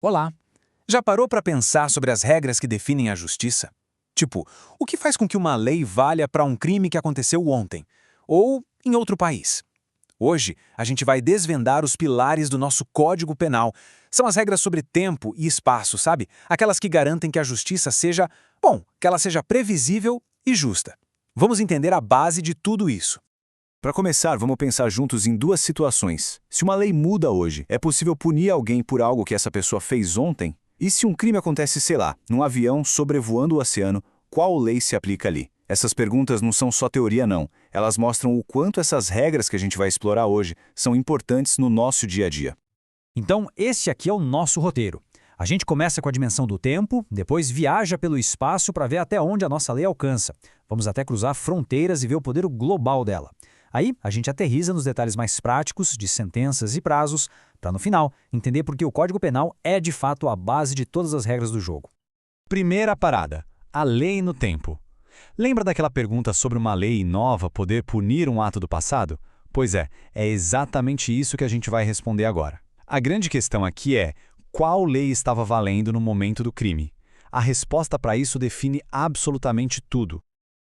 Olá! Já parou para pensar sobre as regras que definem a justiça? Tipo, o que faz com que uma lei valha para um crime que aconteceu ontem? Ou em outro país? Hoje, a gente vai desvendar os pilares do nosso Código Penal. São as regras sobre tempo e espaço, sabe? Aquelas que garantem que a justiça seja, que ela seja previsível e justa. Vamos entender a base de tudo isso. Para começar, vamos pensar juntos em duas situações. Se uma lei muda hoje, é possível punir alguém por algo que essa pessoa fez ontem? E se um crime acontece, sei lá, num avião sobrevoando o oceano, qual lei se aplica ali? Essas perguntas não são só teoria, não. Elas mostram o quanto essas regras que a gente vai explorar hoje são importantes no nosso dia a dia. Então, esse aqui é o nosso roteiro. A gente começa com a dimensão do tempo, depois viaja pelo espaço para ver até onde a nossa lei alcança. Vamos até cruzar fronteiras e ver o poder global dela. Aí, a gente aterriza nos detalhes mais práticos de sentenças e prazos, para no final entender por que o Código Penal é de fato a base de todas as regras do jogo. Primeira parada: a lei no tempo. Lembra daquela pergunta sobre uma lei nova poder punir um ato do passado? Pois é exatamente isso que a gente vai responder agora. A grande questão aqui é: qual lei estava valendo no momento do crime? A resposta para isso define absolutamente tudo.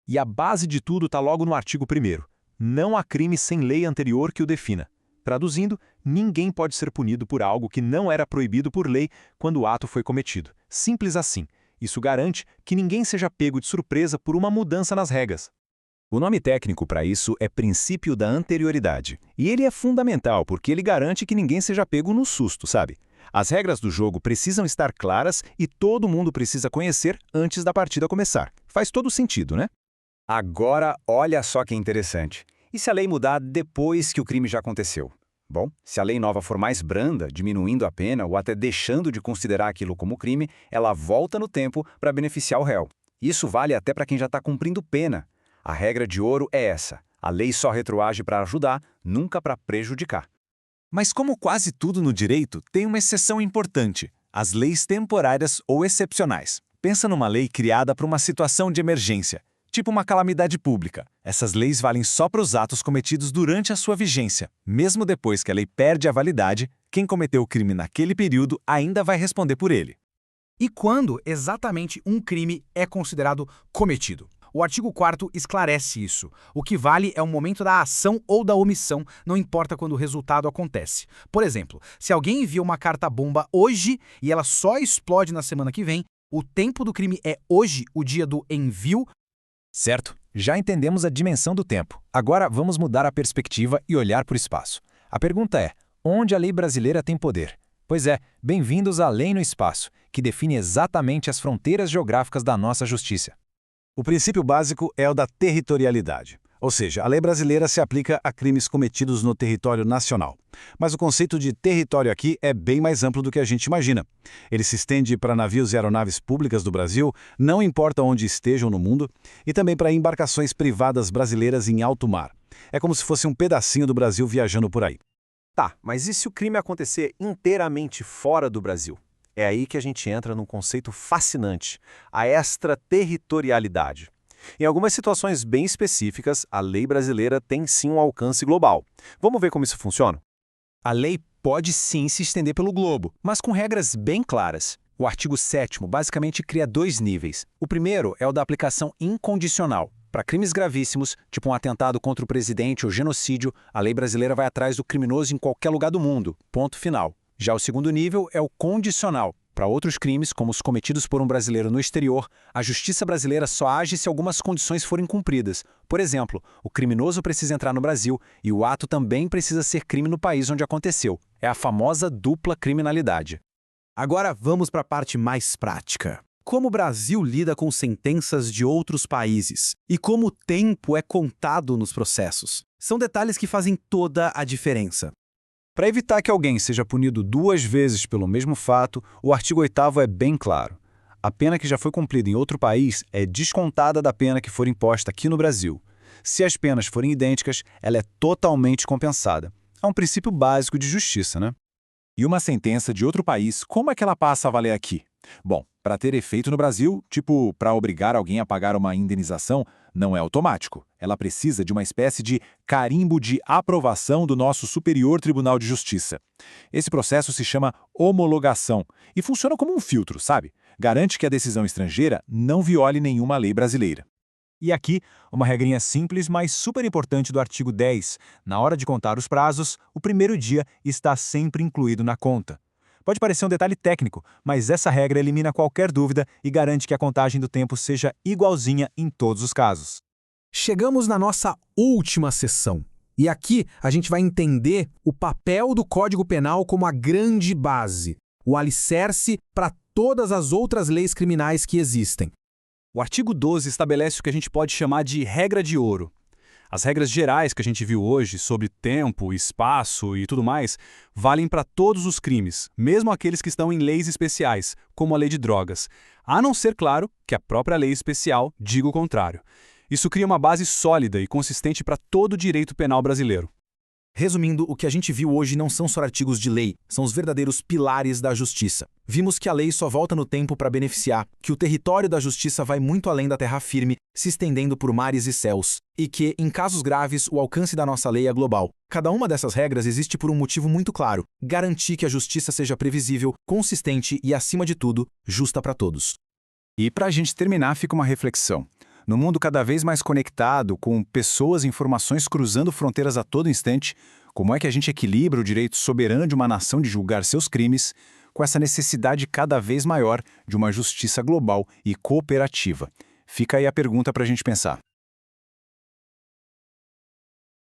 E a base de tudo está logo no artigo 1º. Não há crime sem lei anterior que o defina. Traduzindo, ninguém pode ser punido por algo que não era proibido por lei quando o ato foi cometido. Simples assim. Isso garante que ninguém seja pego de surpresa por uma mudança nas regras. O nome técnico para isso é princípio da anterioridade. E ele é fundamental porque ele garante que ninguém seja pego no susto, sabe? As regras do jogo precisam estar claras e todo mundo precisa conhecer antes da partida começar. Faz todo sentido, né? Agora, olha só que interessante. E se a lei mudar depois que o crime já aconteceu? Bom, se a lei nova for mais branda, diminuindo a pena ou até deixando de considerar aquilo como crime, ela volta no tempo para beneficiar o réu. Isso vale até para quem já está cumprindo pena. A regra de ouro é essa: a lei só retroage para ajudar, nunca para prejudicar. Mas como quase tudo no direito, tem uma exceção importante: as leis temporárias ou excepcionais. Pensa numa lei criada para uma situação de emergência, tipo uma calamidade pública. Essas leis valem só para os atos cometidos durante a sua vigência. Mesmo depois que a lei perde a validade, quem cometeu o crime naquele período ainda vai responder por ele. E quando exatamente um crime é considerado cometido? O artigo 4º esclarece isso. O que vale é o momento da ação ou da omissão, não importa quando o resultado acontece. Por exemplo, se alguém envia uma carta-bomba hoje e ela só explode na semana que vem, o tempo do crime é hoje, o dia do envio. Certo, já entendemos a dimensão do tempo. Agora vamos mudar a perspectiva e olhar para o espaço. A pergunta é: onde a lei brasileira tem poder? Pois é, bem-vindos à Lei no Espaço, que define exatamente as fronteiras geográficas da nossa justiça. O princípio básico é o da territorialidade. Ou seja, a lei brasileira se aplica a crimes cometidos no território nacional. Mas o conceito de território aqui é bem mais amplo do que a gente imagina. Ele se estende para navios e aeronaves públicas do Brasil, não importa onde estejam no mundo, e também para embarcações privadas brasileiras em alto mar. É como se fosse um pedacinho do Brasil viajando por aí. Tá, mas e se o crime acontecer inteiramente fora do Brasil? É aí que a gente entra num conceito fascinante: a extraterritorialidade. Em algumas situações bem específicas, a lei brasileira tem sim um alcance global. Vamos ver como isso funciona? A lei pode sim se estender pelo globo, mas com regras bem claras. O artigo 7º basicamente cria dois níveis. O primeiro é o da aplicação incondicional. Para crimes gravíssimos, tipo um atentado contra o presidente ou genocídio, a lei brasileira vai atrás do criminoso em qualquer lugar do mundo. Ponto final. Já o segundo nível é o condicional. Para outros crimes, como os cometidos por um brasileiro no exterior, a justiça brasileira só age se algumas condições forem cumpridas. Por exemplo, o criminoso precisa entrar no Brasil e o ato também precisa ser crime no país onde aconteceu. É a famosa dupla criminalidade. Agora vamos para a parte mais prática. Como o Brasil lida com sentenças de outros países e como o tempo é contado nos processos? São detalhes que fazem toda a diferença. Para evitar que alguém seja punido duas vezes pelo mesmo fato, o artigo 8º é bem claro. A pena que já foi cumprida em outro país é descontada da pena que for imposta aqui no Brasil. Se as penas forem idênticas, ela é totalmente compensada. É um princípio básico de justiça, né? E uma sentença de outro país, como é que ela passa a valer aqui? Bom, para ter efeito no Brasil, tipo para obrigar alguém a pagar uma indenização, não é automático. Ela precisa de uma espécie de carimbo de aprovação do nosso Superior Tribunal de Justiça. Esse processo se chama homologação e funciona como um filtro, sabe? Garante que a decisão estrangeira não viole nenhuma lei brasileira. E aqui, uma regrinha simples, mas super importante do artigo 10. Na hora de contar os prazos, o primeiro dia está sempre incluído na conta. Pode parecer um detalhe técnico, mas essa regra elimina qualquer dúvida e garante que a contagem do tempo seja igualzinha em todos os casos. Chegamos na nossa última sessão. E aqui a gente vai entender o papel do Código Penal como a grande base, o alicerce para todas as outras leis criminais que existem. O artigo 12 estabelece o que a gente pode chamar de regra de ouro. As regras gerais que a gente viu hoje sobre tempo, espaço e tudo mais valem para todos os crimes, mesmo aqueles que estão em leis especiais, como a lei de drogas, a não ser, claro, que a própria lei especial diga o contrário. Isso cria uma base sólida e consistente para todo o direito penal brasileiro. Resumindo, o que a gente viu hoje não são só artigos de lei, são os verdadeiros pilares da justiça. Vimos que a lei só volta no tempo para beneficiar, que o território da justiça vai muito além da terra firme, se estendendo por mares e céus, e que, em casos graves, o alcance da nossa lei é global. Cada uma dessas regras existe por um motivo muito claro: garantir que a justiça seja previsível, consistente e, acima de tudo, justa para todos. E para a gente terminar, fica uma reflexão. No mundo cada vez mais conectado, com pessoas e informações cruzando fronteiras a todo instante, como é que a gente equilibra o direito soberano de uma nação de julgar seus crimes com essa necessidade cada vez maior de uma justiça global e cooperativa? Fica aí a pergunta para a gente pensar.